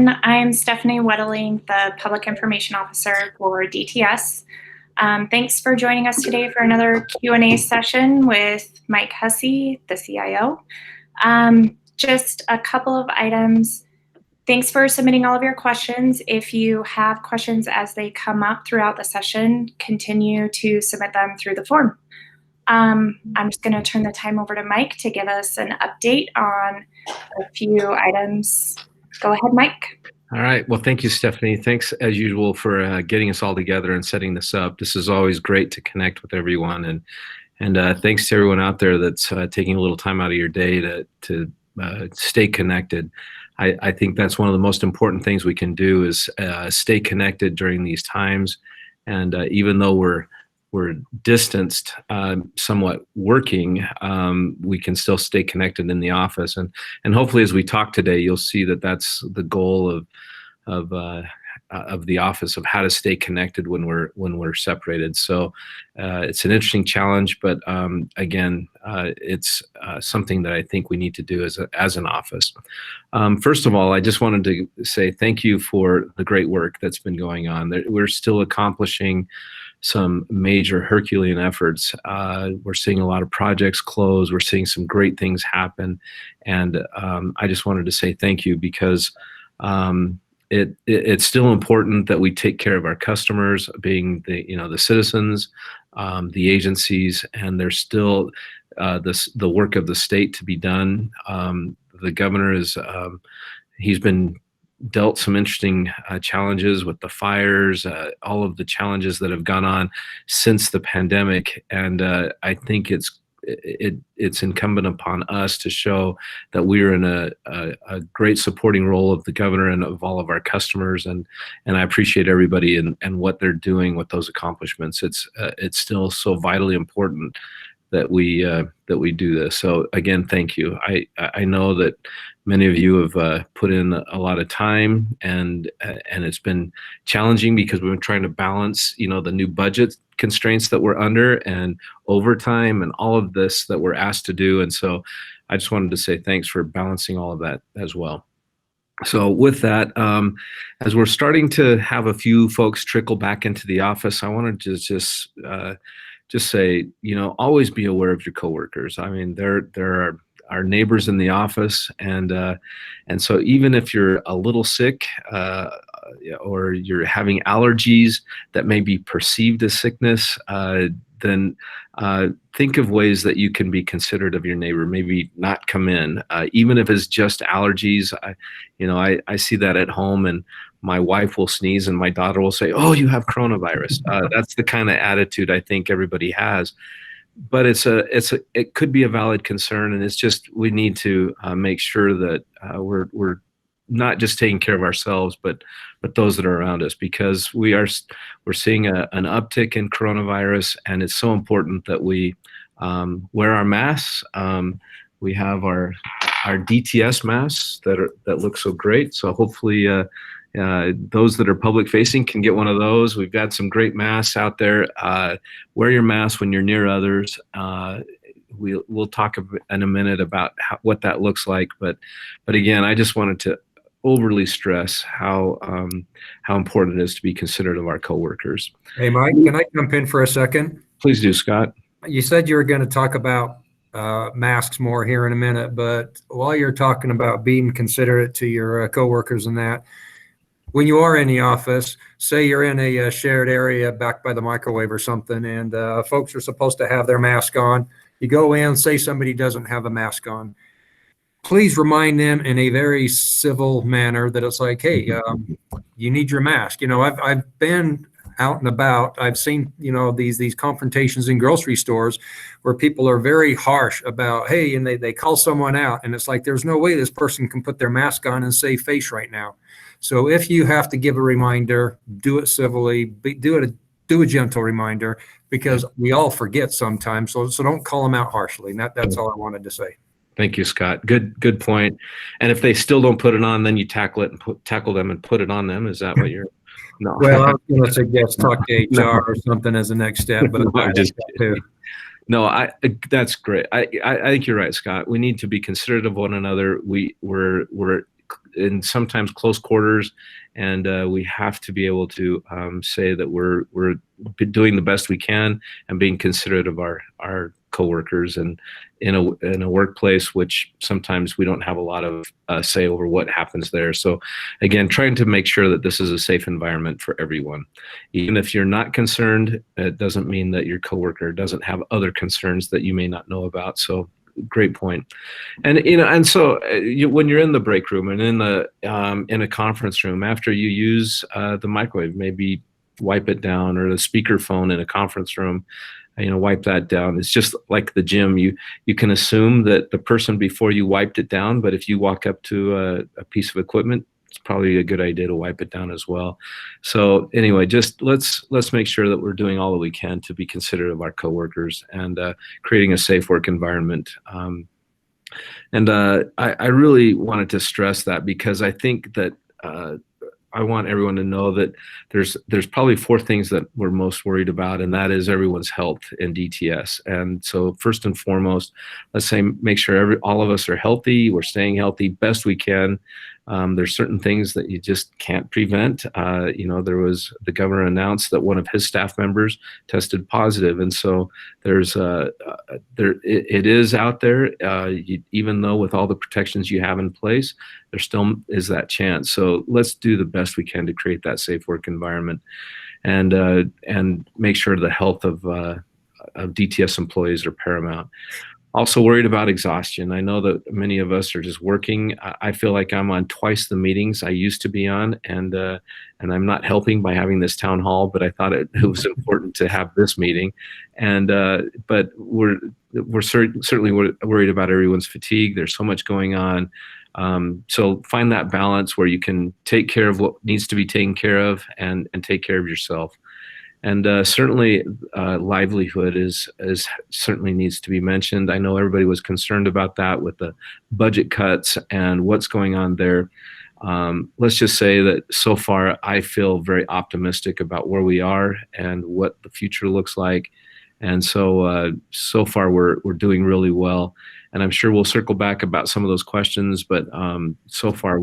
everyone. I'm Stephanie Wedeling, the Public Information Officer for DTS. Thanks for joining us today for another Q&A session with Mike Hussey, the CIO. Just a couple of items. Thanks for submitting all of your questions. If you have questions as they come up throughout the session, continue to submit them through the form. I'm just going to turn the time over to Mike to give us an update on a few items. Go ahead, Mike. All right. Well, thank you, Stephanie. Thanks, as usual, for getting us all together and setting this up. This is always great to connect with everyone. And thanks to everyone out there that's taking a little time out of your day to stay connected. I think that's one of the most important things we can do is stay connected during these times. And even though we're distanced, somewhat working, we can still stay connected in the office. And hopefully as we talk today, you'll see that that's the goal of the office, of how to stay connected when we're separated. So it's an interesting challenge, but again, it's something that I think we need to do as an office. First of all, I just wanted to say thank you for the great work that's been going on. We're still accomplishing some major Herculean efforts. We're seeing a lot of projects close. We're seeing some great things happen. And I just wanted to say thank you, because it's still important that we take care of our customers, being the citizens, the agencies, and there's still the work of the state to be done. The governor he's been dealt some interesting challenges with the fires, all of the challenges that have gone on since the pandemic. And I think it's incumbent upon us to show that we're in a great supporting role of the governor and of all of our customers. And I appreciate everybody and what they're doing with those accomplishments. It's still so vitally important that we do this. So again, thank you. I know that many of you have put in a lot of time, and it's been challenging because we've been trying to balance, the new budget constraints that we're under and overtime and all of this that we're asked to do. And so I just wanted to say thanks for balancing all of that as well. So with that, as we're starting to have a few folks trickle back into the office, I wanted to just say, always be aware of your coworkers. I mean, there are our neighbors in the office, and so even if you're a little sick or you're having allergies that may be perceived as sickness, then think of ways that you can be considerate of your neighbor. Maybe not come in, even if it's just allergies. I see that at home, and my wife will sneeze and my daughter will say, "Oh, you have coronavirus." That's the kind of attitude I think everybody has. But it could be a valid concern, and it's just we need to make sure that we're not just taking care of ourselves, but those that are around us, because we're seeing an uptick in coronavirus, and it's so important that we wear our masks. We have our DTS masks that look so great. So hopefully those that are public facing can get one of those. We've got some great masks out there. Wear your mask when you're near others. We'll talk in a minute about what that looks like. But again, I just wanted to overly stress how important it is to be considerate of our coworkers. Hey, Mike, can I jump in for a second? Please do, Scott. You said you were going to talk about masks more here in a minute, but while you're talking about being considerate to your coworkers and that, when you are in the office, say you're in a shared area back by the microwave or something, and folks are supposed to have their mask on. You go in, say somebody doesn't have a mask on. Please remind them in a very civil manner that it's like, hey, you need your mask. I've been out and about. I've seen, these confrontations in grocery stores where people are very harsh about, hey, and they call someone out, and it's like, there's no way this person can put their mask on and save face right now. So if you have to give a reminder, do it civilly, do a gentle reminder, because we all forget sometimes. So don't call them out harshly. And that's all I wanted to say. Thank you, Scott. Good point. And if they still don't put it on, then you tackle them and put it on them. Is that what you're? No. Well, I was going to suggest talk to HR or something as a next step, but I'm just kidding. No, that's great. I think you're right, Scott. We need to be considerate of one another. We're in sometimes close quarters, and we have to be able to say that we're doing the best we can and being considerate of our coworkers, and in a workplace which sometimes we don't have a lot of say over what happens there. So again, trying to make sure that this is a safe environment for everyone. Even if you're not concerned, it doesn't mean that your coworker doesn't have other concerns that you may not know about. So great point. And and so when you're in the break room and in a conference room, after you use the microwave, maybe wipe it down, or the speakerphone in a conference room, wipe that down. It's just like the gym. You can assume that the person before you wiped it down, but if you walk up to a piece of equipment, it's probably a good idea to wipe it down as well. So anyway, just let's make sure that we're doing all that we can to be considerate of our coworkers and creating a safe work environment. I really wanted to stress that, because I think that I want everyone to know that there's probably 4 things that we're most worried about, and that is everyone's health in DTS. And so first and foremost, let's say make sure all of us are healthy, we're staying healthy best we can. There's certain things that you just can't prevent. The governor announced that one of his staff members tested positive, and so it is out there. Even though with all the protections you have in place, there still is that chance. So let's do the best we can to create that safe work environment, and make sure the health of DTS employees are paramount. Also worried about exhaustion. I know that many of us are just working. I feel like I'm on twice the meetings I used to be on, and I'm not helping by having this town hall, but I thought it was important to have this meeting. But we're certainly worried about everyone's fatigue. There's so much going on. So find that balance where you can take care of what needs to be taken care of and take care of yourself. And certainly livelihood is certainly needs to be mentioned. I know everybody was concerned about that with the budget cuts and what's going on there. Let's just say that so far I feel very optimistic about where we are and what the future looks like. And so far we're doing really well. And I'm sure we'll circle back about some of those questions, but so far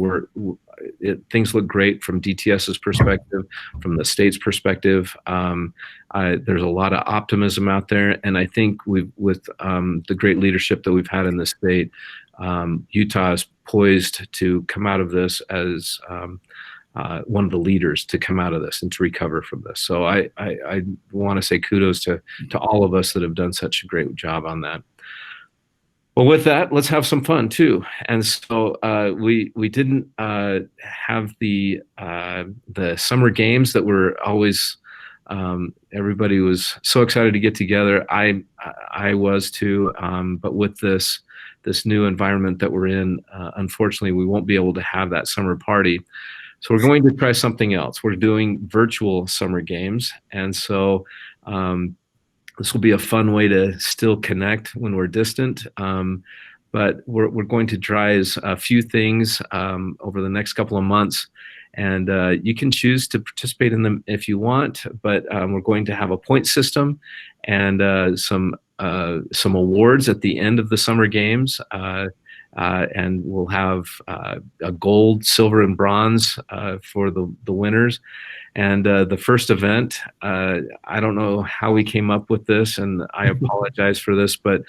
things look great from DTS's perspective, from the state's perspective. There's a lot of optimism out there, and I think with the great leadership that we've had in the state, Utah is poised to come out of this as one of the leaders to come out of this and to recover from this. So I want to say kudos to all of us that have done such a great job on that. Well, with that, let's have some fun too. And so we didn't have the summer games that were always everybody was so excited to get together. I was too, but with this new environment that we're in, unfortunately, we won't be able to have that summer party. So we're going to try something else. We're doing virtual summer games, and so this will be a fun way to still connect when we're distant. But we're going to try a few things over the next couple of months, and you can choose to participate in them if you want. But we're going to have a point system and some awards at the end of the summer games. And we'll have a gold, silver, and bronze for the winners. And the first event, I don't know how we came up with this, and I apologize for this, but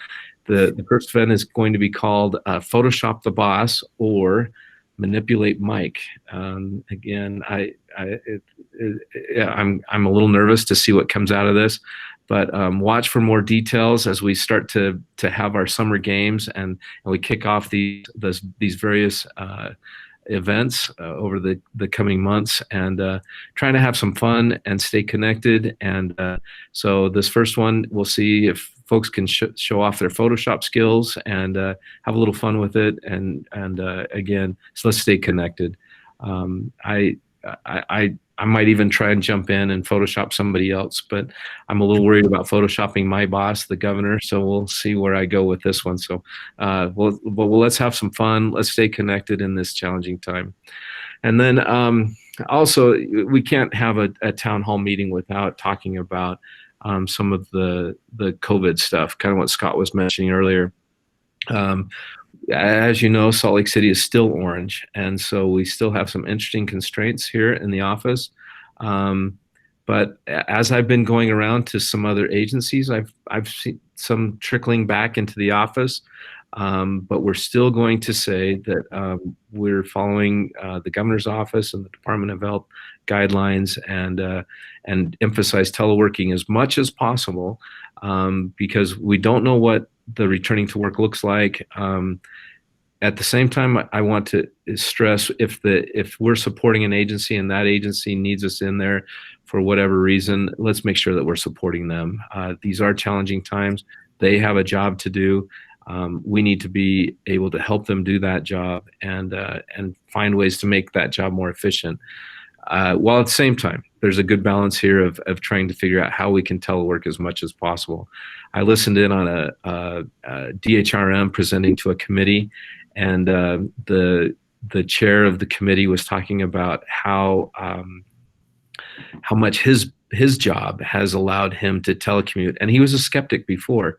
the first event is going to be called Photoshop the Boss or Manipulate Mike. Again, I'm a little nervous to see what comes out of this. But watch for more details as we start to have our summer games and we kick off these various events over the coming months, and trying to have some fun and stay connected. And so this first one, we'll see if folks can show off their Photoshop skills and have a little fun with it. And again, so let's stay connected. I might even try and jump in and Photoshop somebody else, but I'm a little worried about Photoshopping my boss, the governor. So we'll see where I go with this one. So, let's have some fun. Let's stay connected in this challenging time. And then also, we can't have a town hall meeting without talking about some of the COVID stuff, kind of what Scott was mentioning earlier. as you know, Salt Lake City is still orange, and so we still have some interesting constraints here in the office. But as I've been going around to some other agencies, I've seen some trickling back into the office. But we're still going to say that we're following the governor's office and the Department of Health guidelines, and emphasize teleworking as much as possible, because we don't know what the returning to work looks like. At the same time, I want to stress, if we're supporting an agency and that agency needs us in there for whatever reason, let's make sure that we're supporting them. These are challenging times. They have a job to do. We need to be able to help them do that job, and find ways to make that job more efficient. While at the same time, there's a good balance here of trying to figure out how we can telework as much as possible. I listened in on a DHRM presenting to a committee, and the chair of the committee was talking about how much his job has allowed him to telecommute, and he was a skeptic before.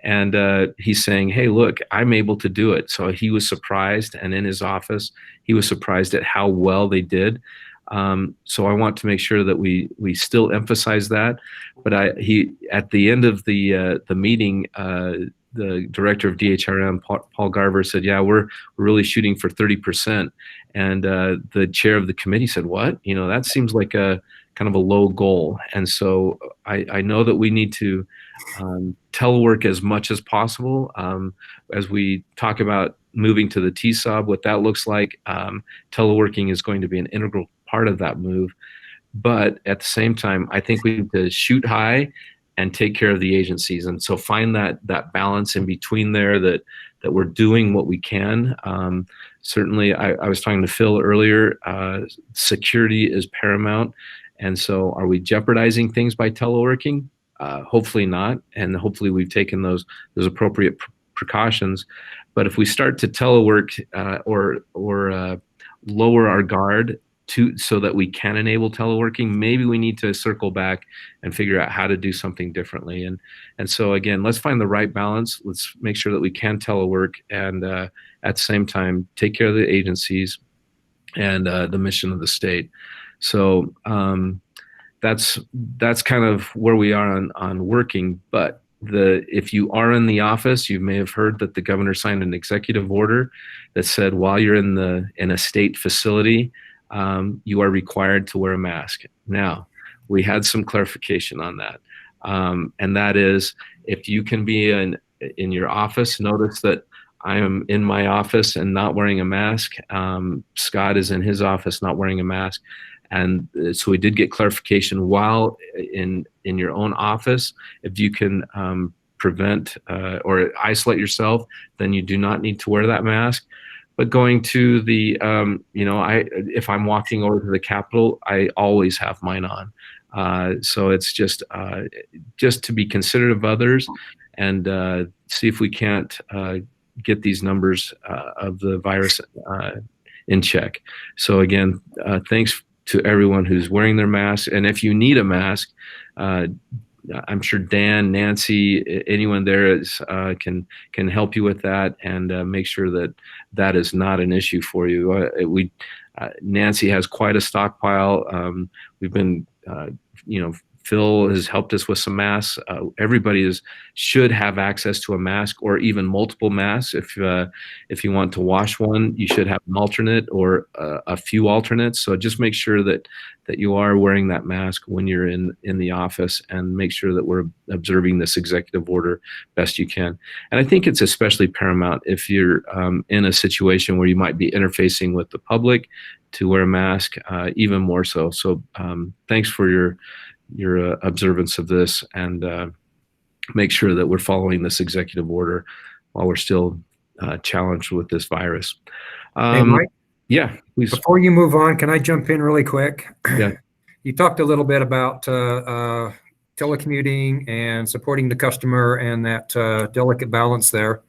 And he's saying, hey, look, I'm able to do it. So he was surprised, and in his office, he was surprised at how well they did. So I want to make sure that we still emphasize that. But at the end of the meeting, the director of DHRM, Paul Garver, said, yeah, we're really shooting for 30%. And the chair of the committee said, what? That seems like a kind of a low goal. And so I know that we need to telework as much as possible. As we talk about moving to the TSOB, what that looks like, teleworking is going to be an integral part of that move. But at the same time, I think we need to shoot high and take care of the agencies. And so find that balance in between there, that we're doing what we can. Certainly, I was talking to Phil earlier, security is paramount. And so are we jeopardizing things by teleworking? Hopefully not. And hopefully we've taken those appropriate precautions. But if we start to telework or lower our guard so that we can enable teleworking, maybe we need to circle back and figure out how to do something differently. And so again, let's find the right balance. Let's make sure that we can telework, and at the same time, take care of the agencies and the mission of the state. So that's kind of where we are on working. But if you are in the office, you may have heard that the governor signed an executive order that said while you're in a state facility, you are required to wear a mask. Now, we had some clarification on that, and that is, if you can be in your office, notice that I am in my office and not wearing a mask. Scott is in his office not wearing a mask. And so we did get clarification while in your own office. If you can prevent or isolate yourself, then you do not need to wear that mask. But going to the, if I'm walking over to the Capitol, I always have mine on. So it's just to be considerate of others, and see if we can't get these numbers of the virus in check. So again, thanks to everyone who's wearing their mask. And if you need a mask, I'm sure Dan, Nancy, anyone there can help you with that, and make sure that is not an issue for you. Nancy has quite a stockpile. We've been, Phil has helped us with some masks. Everybody should have access to a mask, or even multiple masks. If you want to wash one, you should have an alternate or a few alternates. So just make sure that you are wearing that mask when you're in the office, and make sure that we're observing this executive order best you can. And I think it's especially paramount if you're in a situation where you might be interfacing with the public, to wear a mask, even more so. So thanks for your observance of this, and make sure that we're following this executive order while we're still challenged with this virus. Hey, Mike? Yeah, please. Before you move on, can I jump in really quick? Yeah. You talked a little bit about telecommuting and supporting the customer, and that delicate balance there.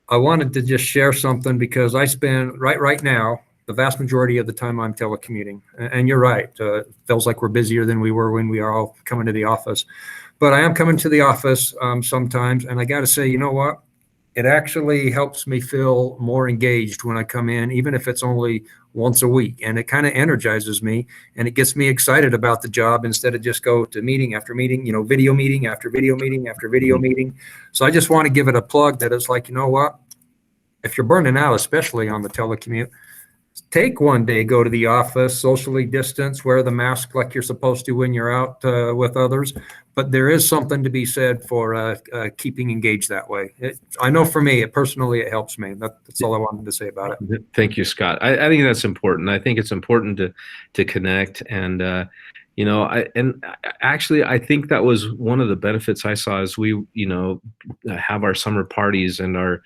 I wanted to just share something, because I spend right now the vast majority of the time I'm telecommuting. And you're right. It feels like we're busier than we were when we are all coming to the office. But I am coming to the office sometimes, and I got to say, you know what? it actually helps me feel more engaged when I come in, even if it's only once a week. And it kind of energizes me and it gets me excited about the job instead of just go to meeting after meeting, video meeting after video meeting after video meeting. So I just want to give it a plug that it's like, you know what? If you're burning out, especially on the telecommute, take one day, go to the office, socially distance, wear the mask like you're supposed to when you're out with others. But there is something to be said for keeping engaged that way. I know for me, personally, it helps me. That's all I wanted to say about it. Thank you, Scott. I think that's important. I think it's important to connect and I think that was one of the benefits I saw as we, have our summer parties and our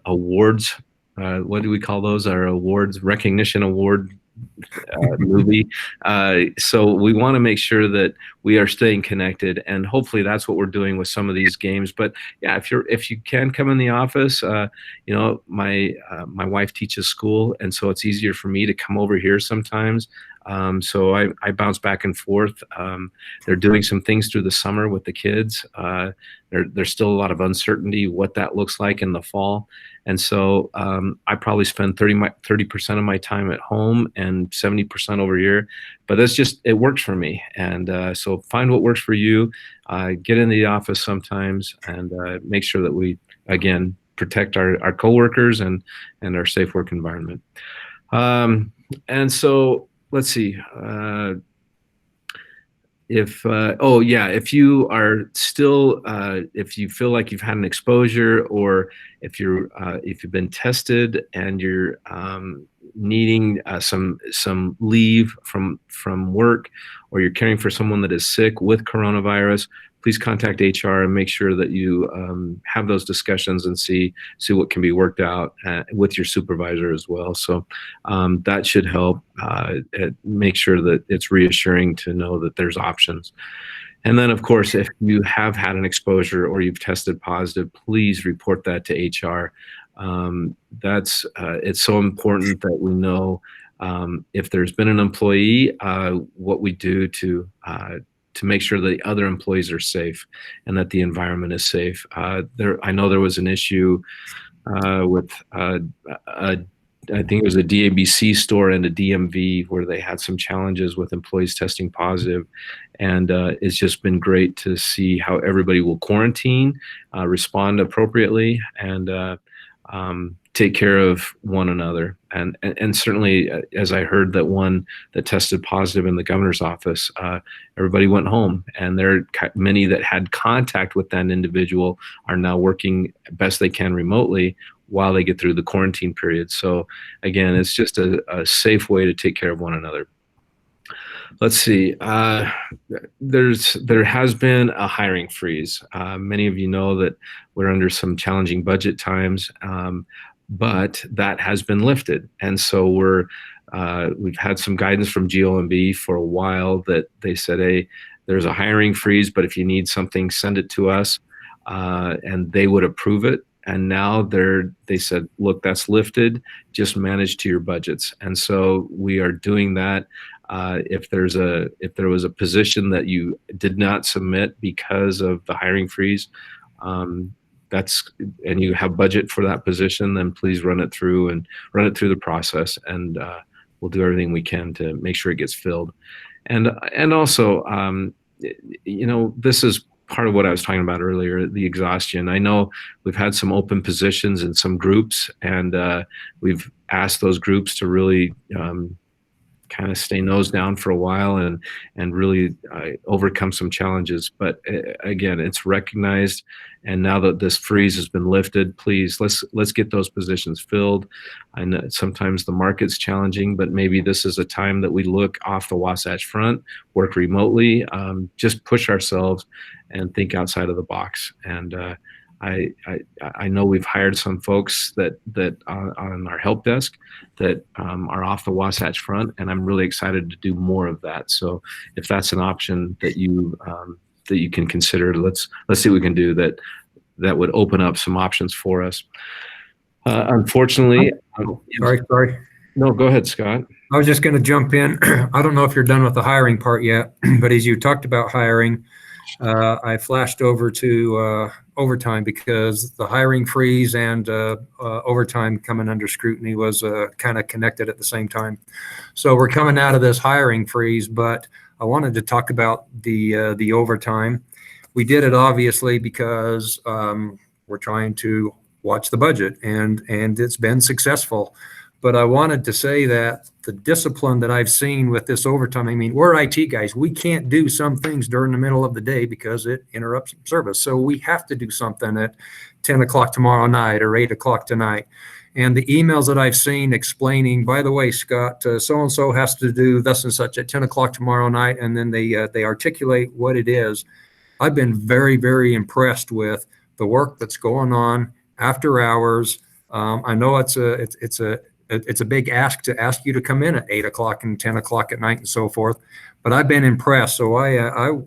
awards. What do we call those? Our awards, recognition award movie. So we want to make sure that we are staying connected, and hopefully that's what we're doing with some of these games. But yeah, if you can come in the office, my wife teaches school, and so it's easier for me to come over here sometimes. So I bounce back and forth. They're doing some things through the summer with the kids. There's still a lot of uncertainty what that looks like in the fall. And so I probably spend 30% of my time at home and 70% over here. But it works for me. And so find what works for you. Get in the office sometimes and make sure that we, again, protect our coworkers and our safe work environment. And so let's see. If you are still, if you feel like you've had an exposure, or if you've been tested and you're needing some leave from work, or you're caring for someone that is sick with coronavirus, please contact HR and make sure that you have those discussions and see what can be worked out with your supervisor as well. So that should help make sure that it's reassuring to know that there's options. And then, of course, if you have had an exposure or you've tested positive, please report that to HR. It's so important that we know if there's been an employee, what we do to make sure that the other employees are safe and that the environment is safe. I know there was an issue with I think it was a DABC store and a DMV where they had some challenges with employees testing positive. And it's just been great to see how everybody will quarantine, respond appropriately, and take care of one another. And certainly, as I heard that one that tested positive in the governor's office, everybody went home, and many that had contact with that individual are now working best they can remotely while they get through the quarantine period. So again, it's just a safe way to take care of one another. Let's see. There has been a hiring freeze. Many of you know that we're under some challenging budget times, but that has been lifted. And so we've had some guidance from GOMB for a while that they said, hey, there's a hiring freeze, but if you need something, send it to us, and they would approve it. And now they said, look, that's lifted, just manage to your budgets. And so we are doing that. If there was a position that you did not submit because of the hiring freeze, and you have budget for that position, then please run it through the process, and we'll do everything we can to make sure it gets filled. And also, this is part of what I was talking about earlier, the exhaustion. I know we've had some open positions in some groups, and we've asked those groups to really kind of stay nose down for a while and really overcome some challenges. But again, it's recognized, and now that this freeze has been lifted, please let's get those positions filled. I know sometimes the market's challenging, but maybe this is a time that we look off the Wasatch Front, work remotely, just push ourselves and think outside of the box. And I know we've hired some folks that on our help desk that are off the Wasatch Front, and I'm really excited to do more of that. So if that's an option that you can consider, let's see what we can do that would open up some options for us. Unfortunately, sorry. No, go ahead, Scott. I was just going to jump in. I don't know if you're done with the hiring part yet, but as you talked about hiring, I flashed over to overtime because the hiring freeze and overtime coming under scrutiny was kind of connected at the same time. So we're coming out of this hiring freeze, but I wanted to talk about the overtime. We did it obviously because we're trying to watch the budget, and it's been successful. But I wanted to say that the discipline that I've seen with this overtime, I mean, we're IT guys. We can't do some things during the middle of the day because it interrupts service. So we have to do something at 10 o'clock tomorrow night or 8 o'clock tonight. And the emails that I've seen explaining, by the way, Scott, so-and-so has to do thus and such at 10 o'clock tomorrow night, and then they articulate what it is. I've been very, very impressed with the work that's going on after hours. I know it's a big ask to ask you to come in at 8 o'clock and 10 o'clock at night and so forth, but I've been impressed. So I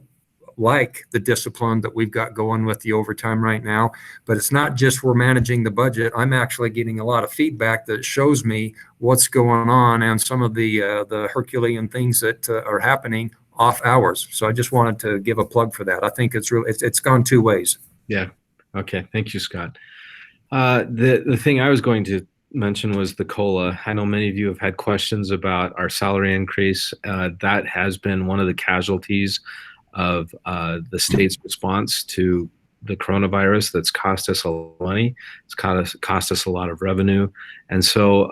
like the discipline that we've got going with the overtime right now, but it's not just we're managing the budget. I'm actually getting a lot of feedback that shows me what's going on and some of the Herculean things that are happening off hours. So I just wanted to give a plug for that. I think it's gone two ways. Yeah. Okay. Thank you, Scott. The thing I was going to mention was the COLA. I know many of you have had questions about our salary increase. That has been one of the casualties of the state's response to the coronavirus that's cost us a lot of money. It's cost us a lot of revenue. And so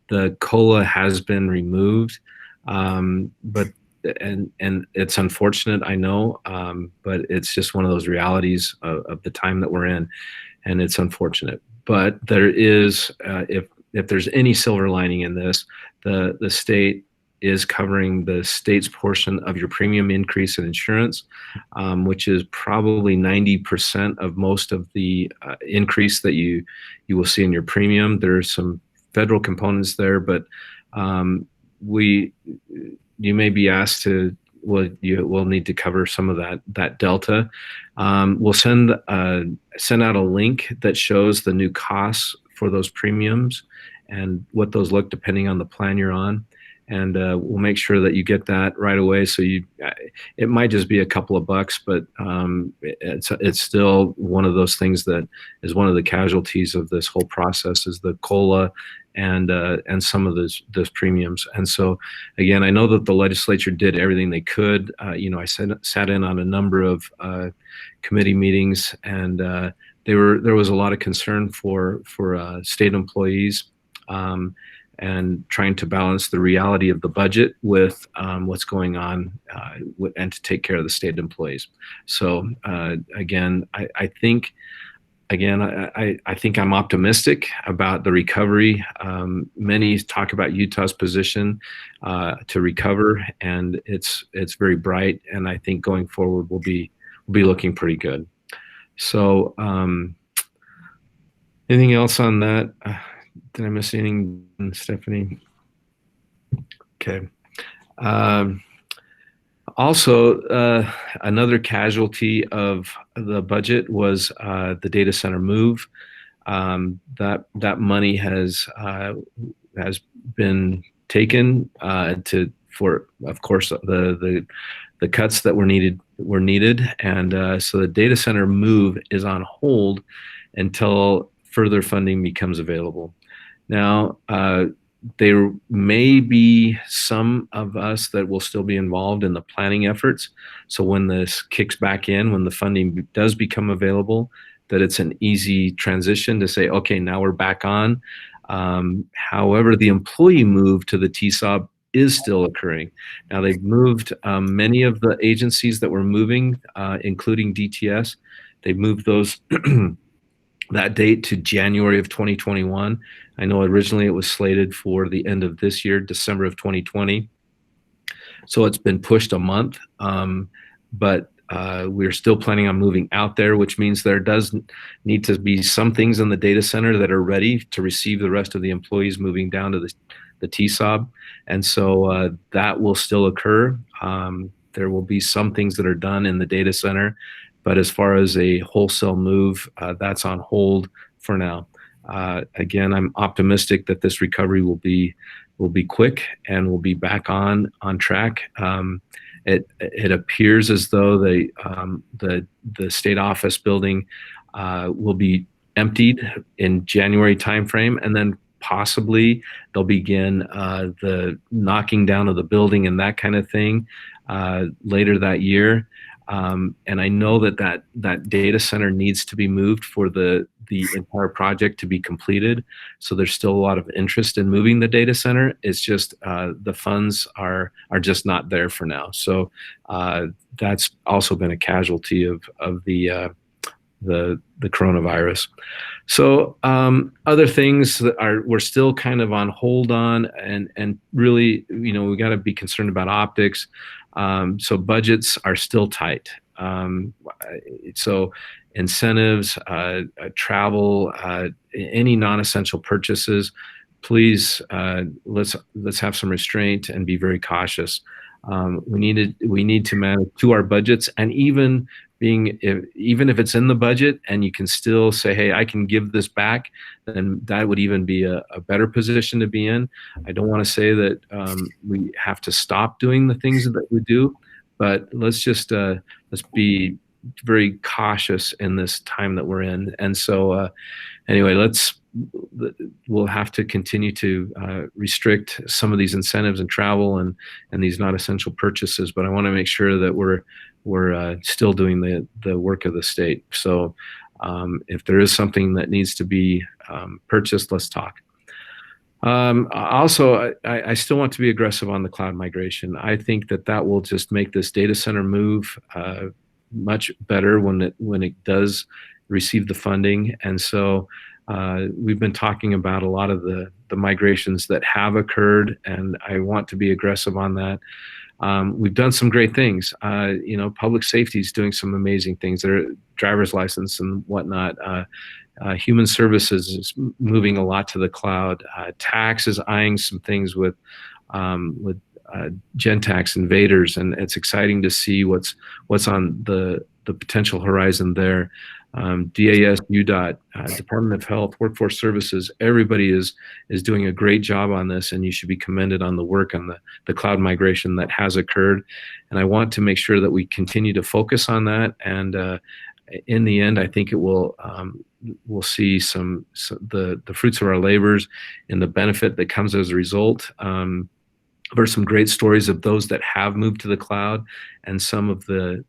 the COLA has been removed, but it's unfortunate, I know, but it's just one of those realities of the time that we're in, and it's unfortunate. But there is, if there's any silver lining in this, the state is covering the state's portion of your premium increase in insurance, which is probably 90% of most of the increase that you will see in your premium. There's some federal components there, but you may be asked to, you will need to cover some of that delta. We'll send out a link that shows the new costs for those premiums and what those look depending on the plan you're on. And we'll make sure that you get that right away. So it might just be a couple of bucks, but it's still one of those things that is one of the casualties of this whole process is the COLA and some of those premiums. And so again, I know that the legislature did everything they could. I sat in on a number of committee meetings, and there was a lot of concern for state employees. And trying to balance the reality of the budget with what's going on and to take care of the state employees. So again, I think I'm optimistic about the recovery. Many talk about Utah's position to recover, and it's very bright. And I think going forward we'll be looking pretty good. So anything else on that? Did I miss anything, Stephanie? Okay. Also, another casualty of the budget was the data center move. That money has been taken for, of course, the cuts that were needed, and so the data center move is on hold until further funding becomes available. Now, there may be some of us that will still be involved in the planning efforts. So when this kicks back in, when the funding does become available, that it's an easy transition to say, okay, now we're back on. However, the employee move to the TSOB is still occurring. Now, they've moved many of the agencies that were moving, including DTS. They've moved those that date to January of 2021. I know originally it was slated for the end of this year, December of 2020. So it's been pushed a month, but we're still planning on moving out there, which means there does need to be some things in the data center that are ready to receive the rest of the employees moving down to the TSOB. And so that will still occur. There will be some things that are done in the data center, but as far as a wholesale move, that's on hold for now. Again, I'm optimistic that this recovery will be quick and we'll be back on track. It appears as though the state office building will be emptied in January timeframe, and then possibly they'll begin the knocking down of the building and that kind of thing later that year. And I know that data center needs to be moved for the entire project to be completed. So there's still a lot of interest in moving the data center. It's just the funds are just not there for now. So that's also been a casualty of the coronavirus. So other things that we're still kind of on hold on, and really, we got to be concerned about optics. So budgets are still tight. So incentives, travel, any non-essential purchases, please let's have some restraint and be very cautious. We need to manage to our budgets, and even if it's in the budget and you can still say, hey, I can give this back, then that would even be a better position to be in. I don't want to say that we have to stop doing the things that we do, but let's be very cautious in this time that we're in. And so anyway, we'll have to continue to restrict some of these incentives and travel and these not essential purchases, but I want to make sure that we're still doing the work of the state. So if there is something that needs to be purchased, let's talk. Also, I still want to be aggressive on the cloud migration. I think that will just make this data center move much better when it does receive the funding. And so we've been talking about a lot of the migrations that have occurred, and I want to be aggressive on that. We've done some great things. Public safety is doing some amazing things. Their driver's license and whatnot. Human services is moving a lot to the cloud. Tax is eyeing some things with Gentax invaders, and it's exciting to see what's on the potential horizon there. DAS, UDOT, Department of Health, Workforce Services, everybody is doing a great job on this, and you should be commended on the work on the cloud migration that has occurred. And I want to make sure that we continue to focus on that. And in the end, I think it will we'll see the fruits of our labors and the benefit that comes as a result. There's some great stories of those that have moved to the cloud and some of the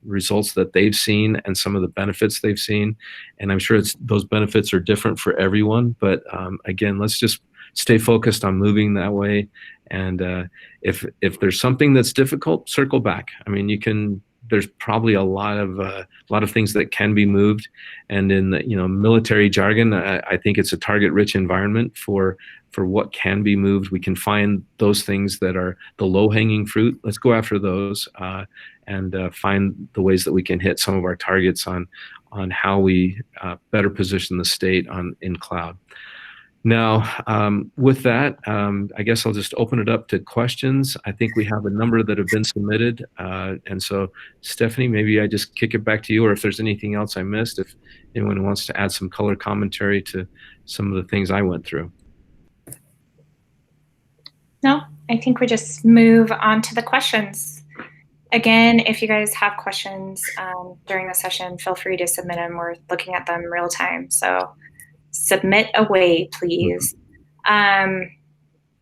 results that they've seen and some of the benefits they've seen. And I'm sure those benefits are different for everyone. But again, let's just stay focused on moving that way. And if there's something that's difficult, circle back. I mean, there's probably a lot of things that can be moved. And in the military jargon, I think it's a target-rich environment for what can be moved. We can find those things that are the low-hanging fruit. Let's go after those and find the ways that we can hit some of our targets on how we better position the state in cloud. Now, with that, I guess I'll just open it up to questions. I think we have a number that have been submitted. And so, Stephanie, maybe I just kick it back to you, or if there's anything else I missed, if anyone wants to add some color commentary to some of the things I went through. No, I think we just move on to the questions. Again, if you guys have questions during the session, feel free to submit them. We're looking at them real time. So submit away, please.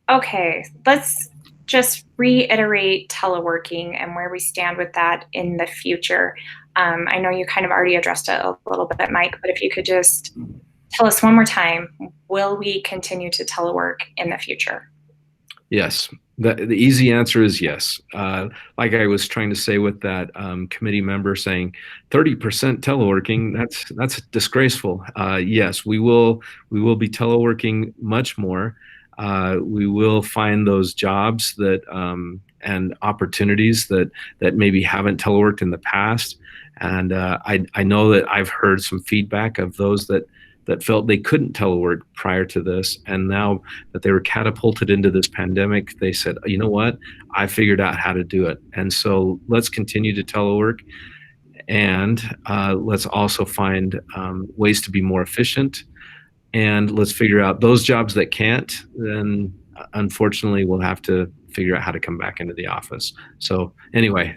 Okay, let's just reiterate teleworking and where we stand with that in the future. I know you kind of already addressed it a little bit, Mike, but if you could just tell us one more time, will we continue to telework in the future? Yes. The easy answer is yes. Like I was trying to say with that committee member saying 30% teleworking, that's disgraceful. Yes, we will be teleworking much more. We will find those jobs that and opportunities that maybe haven't teleworked in the past. And I know that I've heard some feedback of those that felt they couldn't telework prior to this, and now that they were catapulted into this pandemic, they said, you know what, I figured out how to do it. And so let's continue to telework, and let's also find ways to be more efficient, and let's figure out those jobs that can't, then unfortunately we'll have to figure out how to come back into the office. So anyway,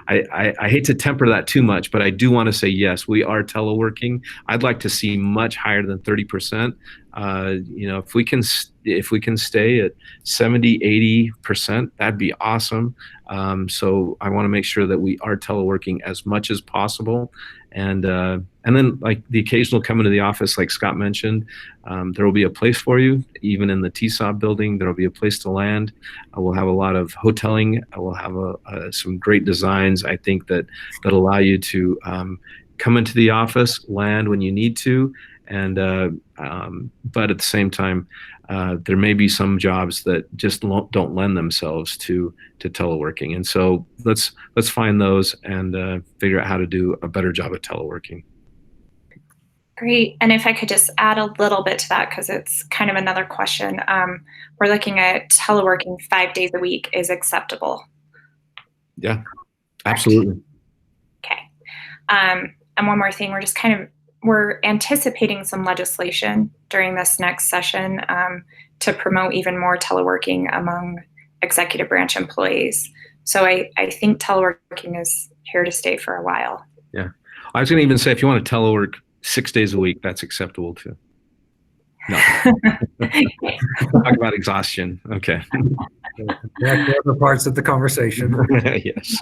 I hate to temper that too much, but I do want to say, yes, we are teleworking. I'd like to see much higher than 30%. If we can stay at 70, 80%, that'd be awesome. So I want to make sure that we are teleworking as much as possible. And then, like, the occasional come into the office, like Scott mentioned, there will be a place for you. Even in the TSOB building, there will be a place to land. We'll have a lot of hoteling. We'll have some great designs, I think, that allow you to come into the office, land when you need to, and but at the same time, there may be some jobs that just don't lend themselves to teleworking, and so let's find those and figure out how to do a better job at teleworking. Great. And if I could just add a little bit to that, because it's kind of another question. We're looking at teleworking 5 days a week is acceptable. Yeah, absolutely. Okay. And one more thing, we're anticipating some legislation during this next session to promote even more teleworking among executive branch employees. So I think teleworking is here to stay for a while. Yeah. I was going to even say, if you want to telework 6 days a week, that's acceptable too. No. Talk about exhaustion. Okay. Back to other parts of the conversation. Yes.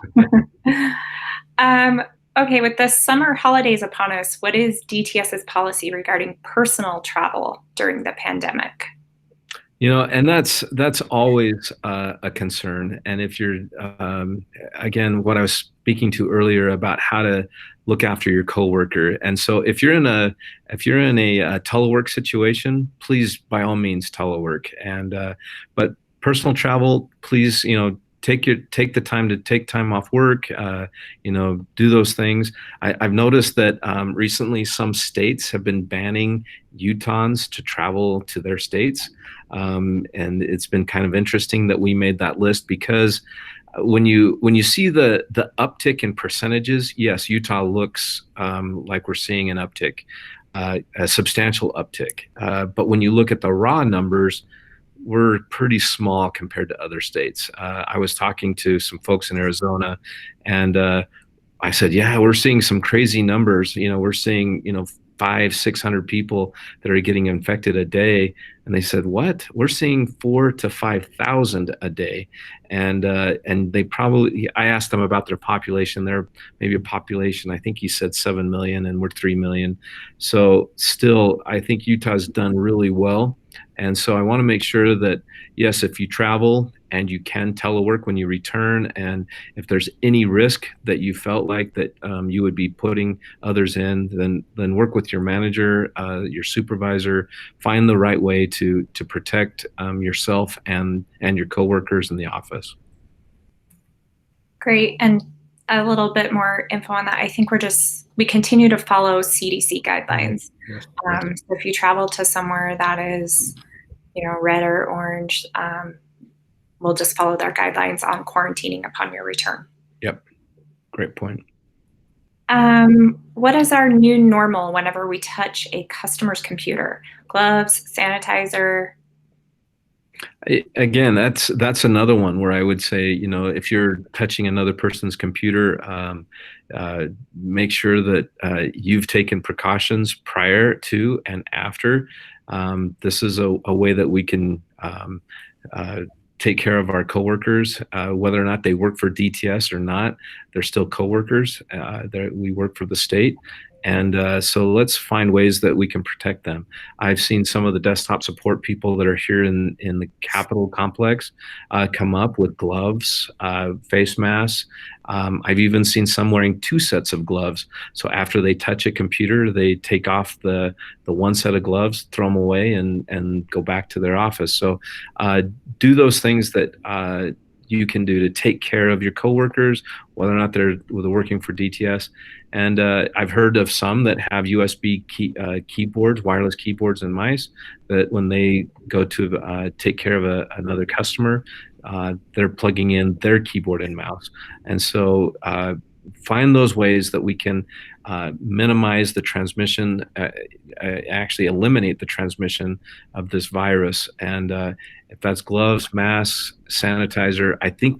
Okay, with the summer holidays upon us, what is DTS's policy regarding personal travel during the pandemic? And that's always a concern. And if you're, again, what I was speaking to earlier about how to look after your coworker. And so if you're in a telework situation, please, by all means, telework. And but personal travel, please, take the time to take time off work, do those things. I've noticed that recently some states have been banning Utahns to travel to their states. And it's been kind of interesting that we made that list, because when you see the uptick in percentages, yes, Utah looks like we're seeing an uptick, a substantial uptick. But when you look at the raw numbers, we're pretty small compared to other states. I was talking to some folks in Arizona, and I said, yeah, we're seeing some crazy numbers. We're seeing, 500-600 people that are getting infected a day. And they said, what? We're seeing 4,000 to 5,000 a day. And they probably, I asked them about their population. They're maybe a population, I think he said 7 million, and we're 3 million. So still, I think Utah's done really well. And so I want to make sure that, yes, if you travel and you can telework when you return, and if there's any risk that you felt like that you would be putting others in, then work with your manager, your supervisor, find the right way to protect yourself and your coworkers in the office. Great. And a little bit more info on that. I think we continue to follow CDC guidelines. Yes. So if you travel to somewhere that is, red or orange, we'll just follow their guidelines on quarantining upon your return. Yep. Great point. What is our new normal whenever we touch a customer's computer? Gloves, sanitizer? Again, that's another one where I would say, if you're touching another person's computer, make sure that you've taken precautions prior to and after. This is a way that we can take care of our coworkers, whether or not they work for DTS or not. They're still coworkers. We work for the state. And so let's find ways that we can protect them. I've seen some of the desktop support people that are here in the Capitol complex come up with gloves, face masks. I've even seen some wearing 2 sets of gloves. So after they touch a computer, they take off the one set of gloves, throw them away, and go back to their office. So do those things that you can do to take care of your coworkers, whether or not they're working for DTS. And I've heard of some that have USB keyboards, wireless keyboards and mice, that when they go to take care of another customer, they're plugging in their keyboard and mouse. And so find those ways that we can minimize the transmission, actually eliminate the transmission of this virus. And if that's gloves, masks, sanitizer, I think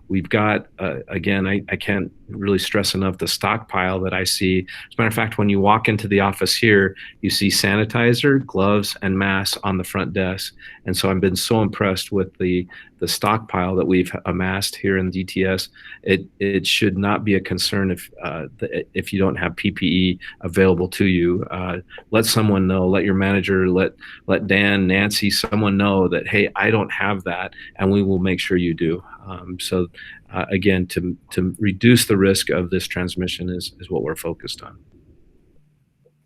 we've got, again, I can't really stress enough the stockpile that I see. As a matter of fact, when you walk into the office here, you see sanitizer, gloves, and masks on the front desk. And so I've been so impressed with the stockpile that we've amassed here in DTS. It should not be a concern if you don't have PPE available to you. Let someone know, let your manager, let Dan, Nancy, someone know that, hey, I don't have that, and we will make sure you do. So again, to reduce the risk of this transmission is what we're focused on.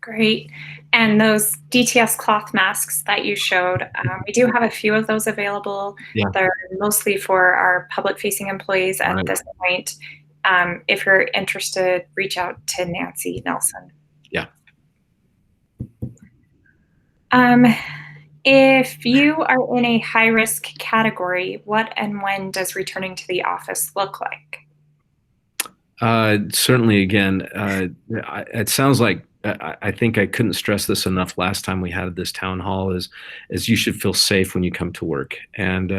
Great. And those DTS cloth masks that you showed, we do have a few of those available. Yeah. They're mostly for our public-facing employees at Right. this point. If you're interested, reach out to Nancy Nelson. Yeah. If you are in a high-risk category, what and when does returning to the office look like? Certainly, again, it sounds like I think I couldn't stress this enough last time we had this town hall is you should feel safe when you come to work. And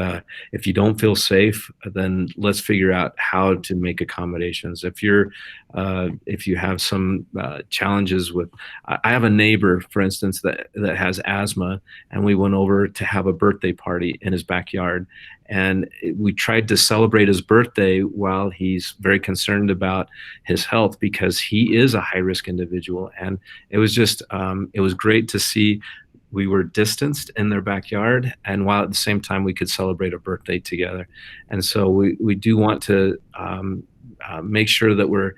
if you don't feel safe, then let's figure out how to make accommodations. If you have some challenges with, I have a neighbor, for instance, that has asthma, and we went over to have a birthday party in his backyard. And we tried to celebrate his birthday while he's very concerned about his health, because he is a high-risk individual. And it was just, it was great to see we were distanced in their backyard, and while at the same time we could celebrate a birthday together. And so we do want to make sure that we're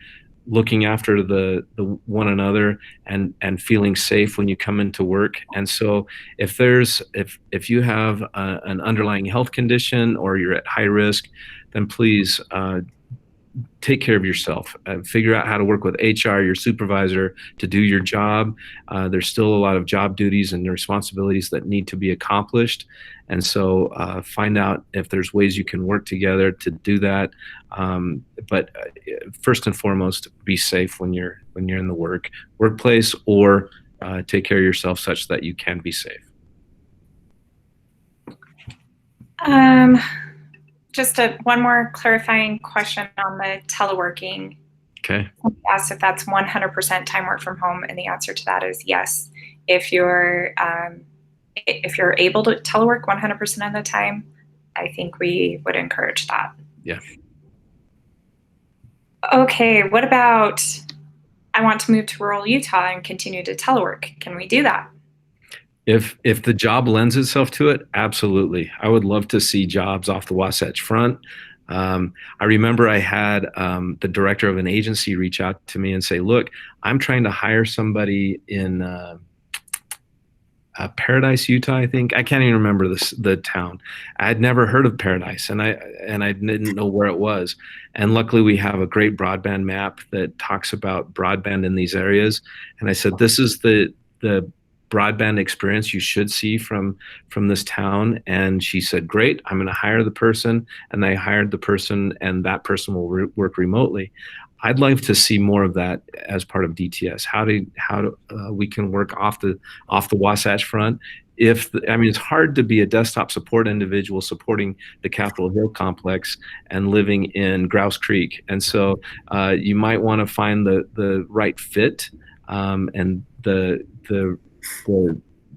looking after the one another and feeling safe when you come into work. And so if you have an underlying health condition or you're at high risk, then please take care of yourself. Figure out how to work with HR, your supervisor, to do your job. There's still a lot of job duties and responsibilities that need to be accomplished. And so find out if there's ways you can work together to do that. But first and foremost, be safe when you're in the workplace, or take care of yourself such that you can be safe. Just one more clarifying question on the teleworking. Okay. I asked if that's 100% time work from home, and the answer to that is yes. If you're able to telework 100% of the time, I think we would encourage that. Yeah. Okay, what about, I want to move to rural Utah and continue to telework. Can we do that? If the job lends itself to it, absolutely. I would love to see jobs off the Wasatch Front. I remember I had the director of an agency reach out to me and say, look, I'm trying to hire somebody in Paradise, Utah, I think. I can't even remember the town. I had never heard of Paradise, and I didn't know where it was. And luckily, we have a great broadband map that talks about broadband in these areas. And I said, this is the broadband experience you should see from this town. And she said, great, I'm going to hire the person. And they hired the person, and that person will work remotely. I'd like to see more of that as part of DTS. How we can work off the Wasatch Front. It's hard to be a desktop support individual supporting the Capitol Hill complex and living in Grouse Creek. And so you might want to find the right fit, and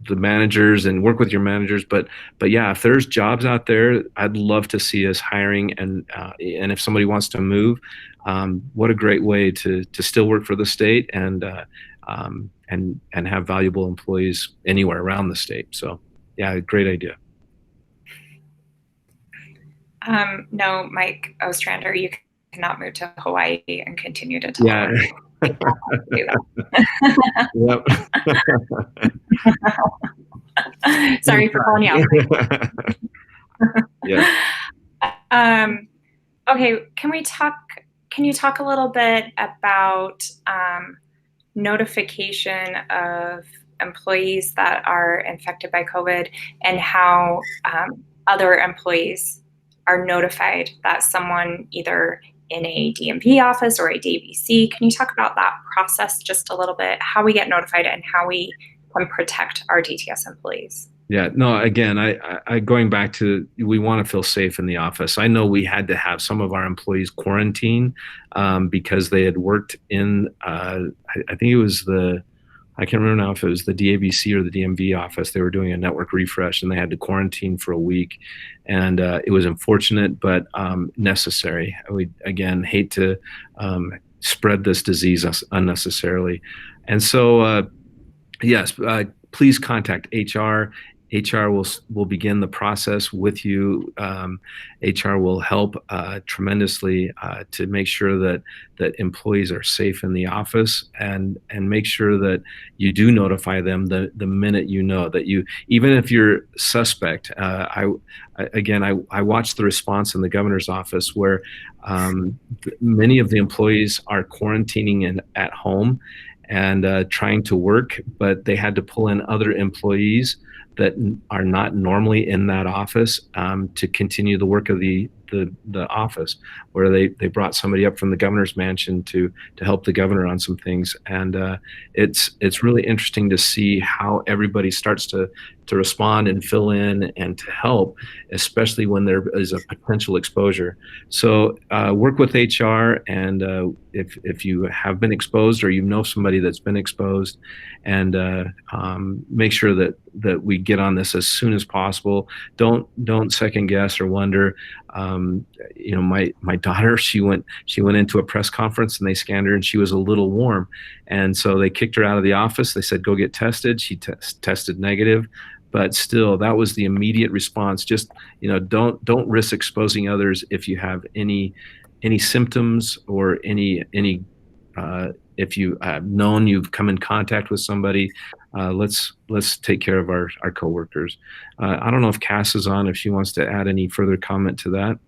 the managers, and work with your managers. But yeah, if there's jobs out there, I'd love to see us hiring. And if somebody wants to move, what a great way to still work for the state and have valuable employees anywhere around the state. So yeah, great idea. No, Mike Ostrander, you cannot move to Hawaii and continue to telework. Yeah. Yep. Sorry for calling you out. Yeah. Okay, can you talk a little bit about notification of employees that are infected by COVID, and how other employees are notified that someone either in a DMV office or a DBC. Can you talk about that process just a little bit, how we get notified and how we can protect our DTS employees? Yeah, no, again, I going back to, we want to feel safe in the office. I know we had to have some of our employees quarantine because they had worked in, I think it was I can't remember now if it was the DABC or the DMV office. They were doing a network refresh and they had to quarantine for a week. And it was unfortunate, but necessary. We, again, hate to spread this disease unnecessarily. And so, yes, please contact HR. HR will begin the process with you. HR will help tremendously to make sure that employees are safe in the office, and make sure that you do notify them the minute you know that you, even if you're suspect. I watched the response in the governor's office where many of the employees are quarantining at home and trying to work, but they had to pull in other employees that are not normally in that office to continue the work of the office, where they brought somebody up from the governor's mansion to help the governor on some things. And it's really interesting to see how everybody starts to respond and fill in and to help, especially when there is a potential exposure. So work with HR, and if you have been exposed or you know somebody that's been exposed, and make sure that we get on this as soon as possible. Don't second guess or wonder. My daughter, she went into a press conference and they scanned her and she was a little warm, and so they kicked her out of the office. They said, go get tested. She tested negative, but still, that was the immediate response. Just, don't risk exposing others if you have any symptoms or any if you have known you've come in contact with somebody. Let's take care of our coworkers. I don't know if Cass is on, if she wants to add any further comment to that.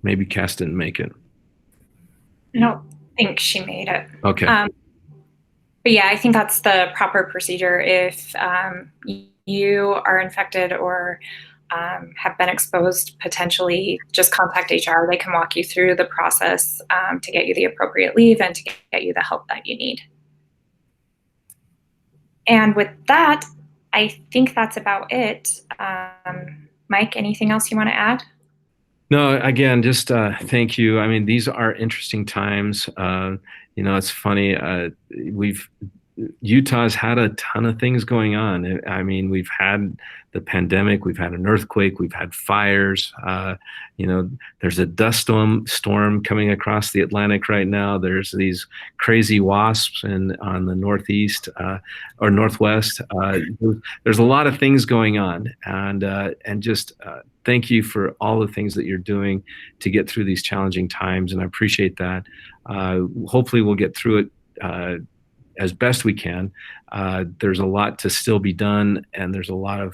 Maybe Cass didn't make it. I don't think she made it. Okay. But yeah, I think that's the proper procedure. If you are infected or have been exposed, potentially just contact HR. They can walk you through the process to get you the appropriate leave and to get you the help that you need. And with that, I think that's about it. Mike, anything else you want to add? No, again, just thank you. I mean, these are interesting times. It's funny. Utah's had a ton of things going on. I mean, we've had the pandemic, we've had an earthquake, we've had fires. There's a dust storm coming across the Atlantic right now. There's these crazy wasps on the northeast or northwest. There's a lot of things going on, and just thank you for all the things that you're doing to get through these challenging times, and I appreciate that. Hopefully, we'll get through it as best we can. There's a lot to still be done, and there's a lot of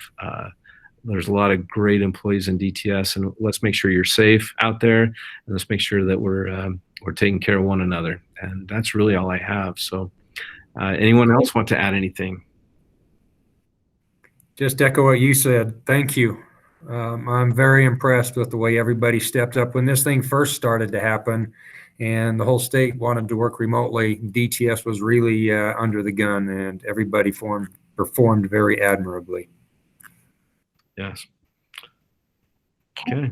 great employees in DTS, and let's make sure you're safe out there, and let's make sure that we're taking care of one another. And that's really all I have. So anyone else want to add anything? Just echo what you said. Thank you. I'm very impressed with the way everybody stepped up when this thing first started to happen and the whole state wanted to work remotely. DTS was really under the gun, and everybody performed very admirably. Yes. Okay.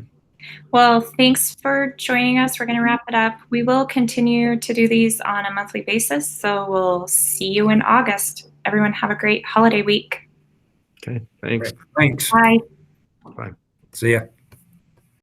Well, thanks for joining us. We're going to wrap it up. We will continue to do these on a monthly basis, so we'll see you in August. Everyone have a great holiday week. Okay, thanks. Thanks. Bye. Bye. See ya.